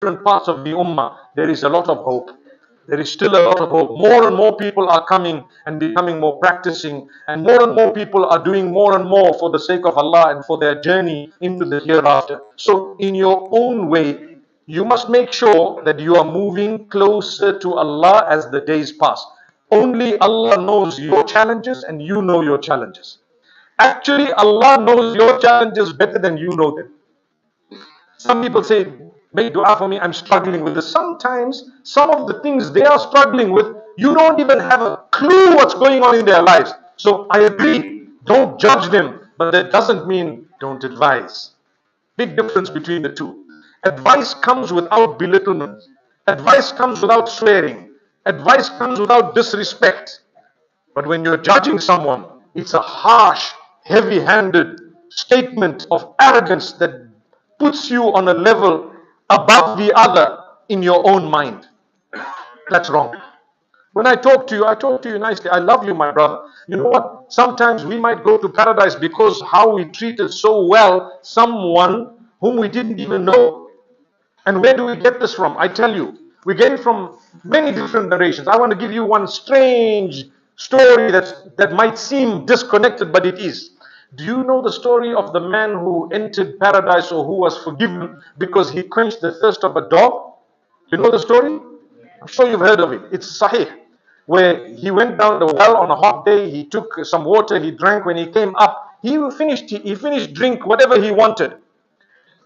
different parts of the ummah, there is a lot of hope. There is still a lot of hope. More and more people are coming and becoming more practicing, and more people are doing more and more for the sake of Allah and for their journey into the hereafter. So, in your own way, you must make sure that you are moving closer to Allah as the days pass. Only Allah knows your challenges and you know your challenges. Actually, Allah knows your challenges better than you know them. Some people say, make dua for me, I'm struggling with this. Sometimes, some of the things they are struggling with, you don't even have a clue what's going on in their lives. So I agree, don't judge them, but that doesn't mean don't advise. Big difference between the two. Advice comes without belittlement. Advice comes without swearing. Advice comes without disrespect. But when you're judging someone, it's a harsh, heavy-handed statement of arrogance that puts you on a level above the other in your own mind. That's wrong. When I talk to you nicely. I love you, my brother. You know what? Sometimes we might go to paradise because how we treated so well someone whom we didn't even know. And where do we get this from? I tell you, we get it from many different narrations. I want to give you one strange story that might seem disconnected, but it is. Do you know the story of the man who entered paradise, or who was forgiven because he quenched the thirst of a dog? You know the story? I'm sure you've heard of it. It's Sahih. Where he went down the well on a hot day, he took some water, he drank. When he came up, he finished drink whatever he wanted.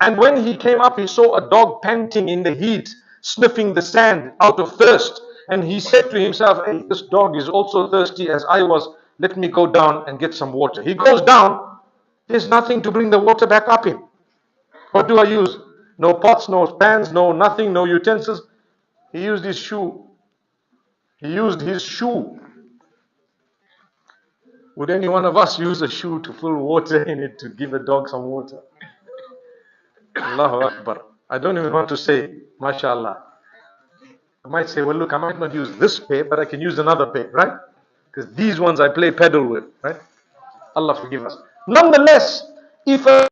And when he came up, he saw a dog panting in the heat, sniffing the sand out of thirst. And he said to himself, hey, this dog is also thirsty as I was. Let me go down and get some water. He goes down. There's nothing to bring the water back up in. What do I use? No pots, no pans, no nothing, no utensils. He used his shoe. He used his shoe. Would any one of us use a shoe to fill water in it to give a dog some water? Allahu Akbar. I don't even want to say, mashallah. I might say, well, look, I might not use this pair, but I can use another pair, right? Because these ones I play pedal with, right? Allah forgive us. Nonetheless, if a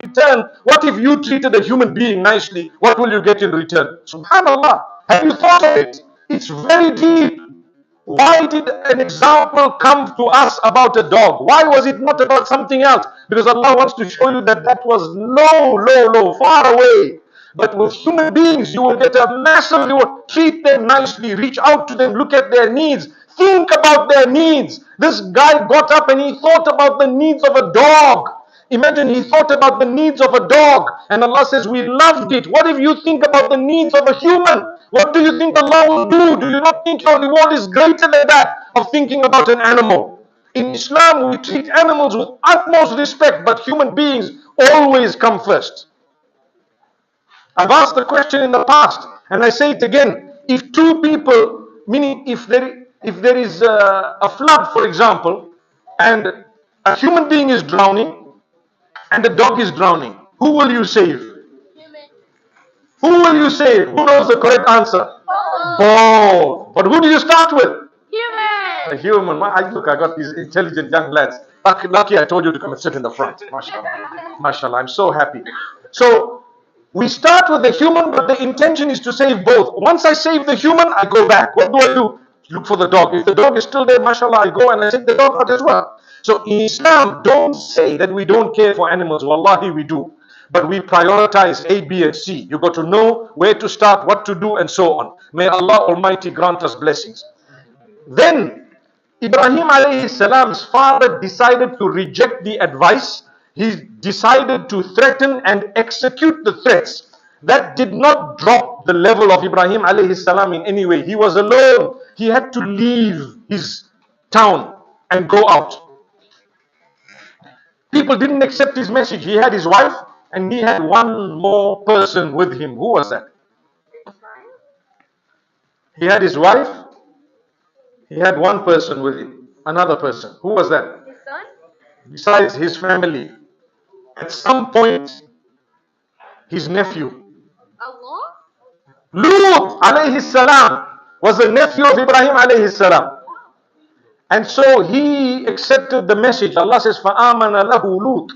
return, what if you treated a human being nicely? What will you get in return? Subhanallah. Have you thought of it? It's very deep. Why did an example come to us about a dog? Why was it not about something else? Because Allah wants to show you that that was low, far away. But with human beings, you will get a massive reward. Treat them nicely, reach out to them, look at their needs, think about their needs. This guy got up and he thought about the needs of a dog. Imagine he thought about the needs of a dog, and Allah says, we loved it. What if you think about the needs of a human? What do you think Allah will do? Do you not think your reward is greater than that of thinking about an animal? In Islam, we treat animals with utmost respect, but human beings always come first. I've asked the question in the past, and I say it again. If two people, meaning if there is a flood, for example, and a human being is drowning, and the dog is drowning, who will you save? Who will you save? Who knows the correct answer? Both. But who do you start with? Human. A human. Look, I got these intelligent young lads. Lucky I told you to come and sit in the front. MashaAllah. MashaAllah. I'm so happy. So, we start with the human, but the intention is to save both. Once I save the human, I go back. What do? Look for the dog. If the dog is still there, mashallah, I go and I take the dog out as well. So in Islam, don't say that we don't care for animals. Wallahi, we do. But we prioritize A, B, and C. You got to know where to start, what to do, and so on. May Allah Almighty grant us blessings. Then, Ibrahim alayhi salam's father decided to reject the advice. He decided to threaten and execute the threats. That did not drop the level of Ibrahim alayhi salam in any way. He was alone. He had to leave his town and go out. People didn't accept his message. He had his wife and he had one more person with him. Who was that? He had his wife. He had one person with him. Another person. Who was that? His son? Besides his family. At some point, his nephew. Allah? Lut alayhi salam was the nephew of Ibrahim alayhi salam. And so he accepted the message. Allah says, فَآمَنَ لَهُ Lut.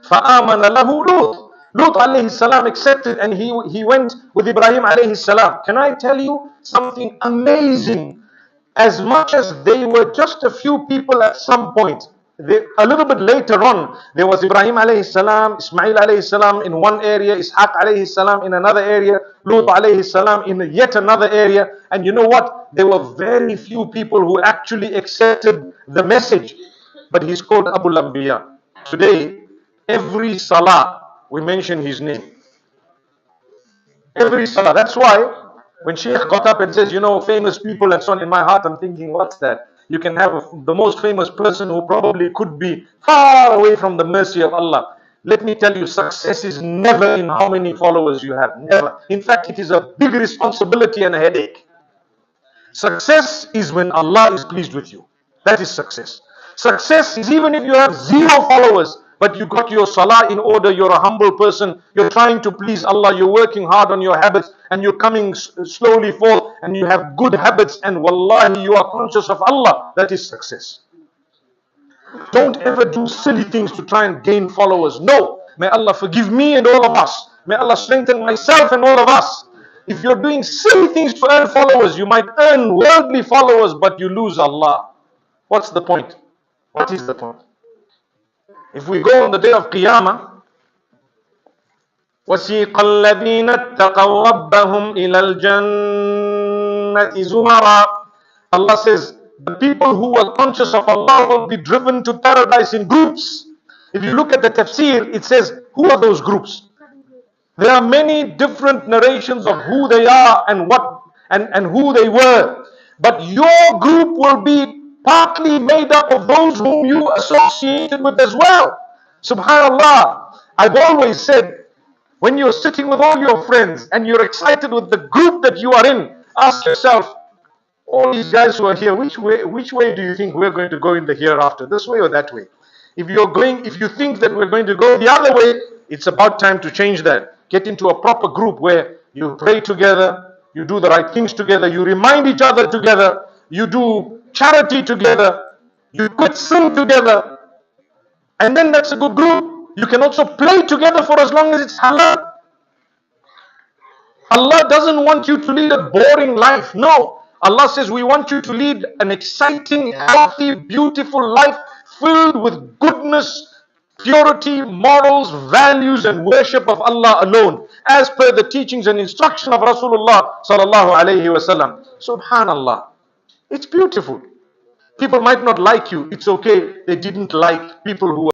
فآمن له لوط. Lut alayhi salam accepted, and he went with Ibrahim alayhi salam. Can I tell you something amazing? As much as they were just a few people at some point, a little bit later on, there was Ibrahim alayhi salam, Ismail alayhi salam in one area, Ishaq alayhi salam in another area, Lut alayhi salam in yet another area. And you know what? There were very few people who actually accepted the message. But he's called Abu Lambiya. Today, every salah, we mention his name. Every salah. That's why when Sheikh got up and says, famous people and so on, in my heart I'm thinking, what's that? You can have the most famous person who probably could be far away from the mercy of Allah. Let me tell you, success is never in how many followers you have. Never. In fact, it is a big responsibility and a headache. Success is when Allah is pleased with you. That is success. Success is even if you have 0 followers, but you got your salah in order, you're a humble person, you're trying to please Allah, you're working hard on your habits, and you're coming slowly forth, and you have good habits, and wallahi, you are conscious of Allah. That is success. Don't ever do silly things to try and gain followers. No. May Allah forgive me and all of us. May Allah strengthen myself and all of us. If you're doing silly things to earn followers, you might earn worldly followers, but you lose Allah. What's the point? What is the point? If we go on the day of Qiyamah, وَسِيقَ الَّذِينَ اتَّقَوْا رَبَّهُمْ إِلَى الْجَنَّةِ زُمَرًا. Allah says, the people who are conscious of Allah will be driven to paradise in groups. If you look at the tafsir, it says, who are those groups? There are many different narrations of who they are and what and who they were. But your group will be partly made up of those whom you associated with as well. Subhanallah. I've always said, when you're sitting with all your friends and you're excited with the group that you are in, ask yourself, all these guys who are here, which way do you think we're going to go in the hereafter? This way or that way? If you think that we're going to go the other way, it's about time to change that. Get into a proper group where you pray together, you do the right things together, you remind each other together, you do charity together, you quit sin together, and then that's a good group. You can also play together for as long as it's halal. Allah doesn't want you to lead a boring life. No. Allah says we want you to lead an exciting, healthy, beautiful life filled with goodness, purity, morals, values and worship of Allah alone, as per the teachings and instruction of Rasulullah sallallahu alayhi wasallam. Subhanallah. It's beautiful. People might not like you. It's okay. They didn't like people who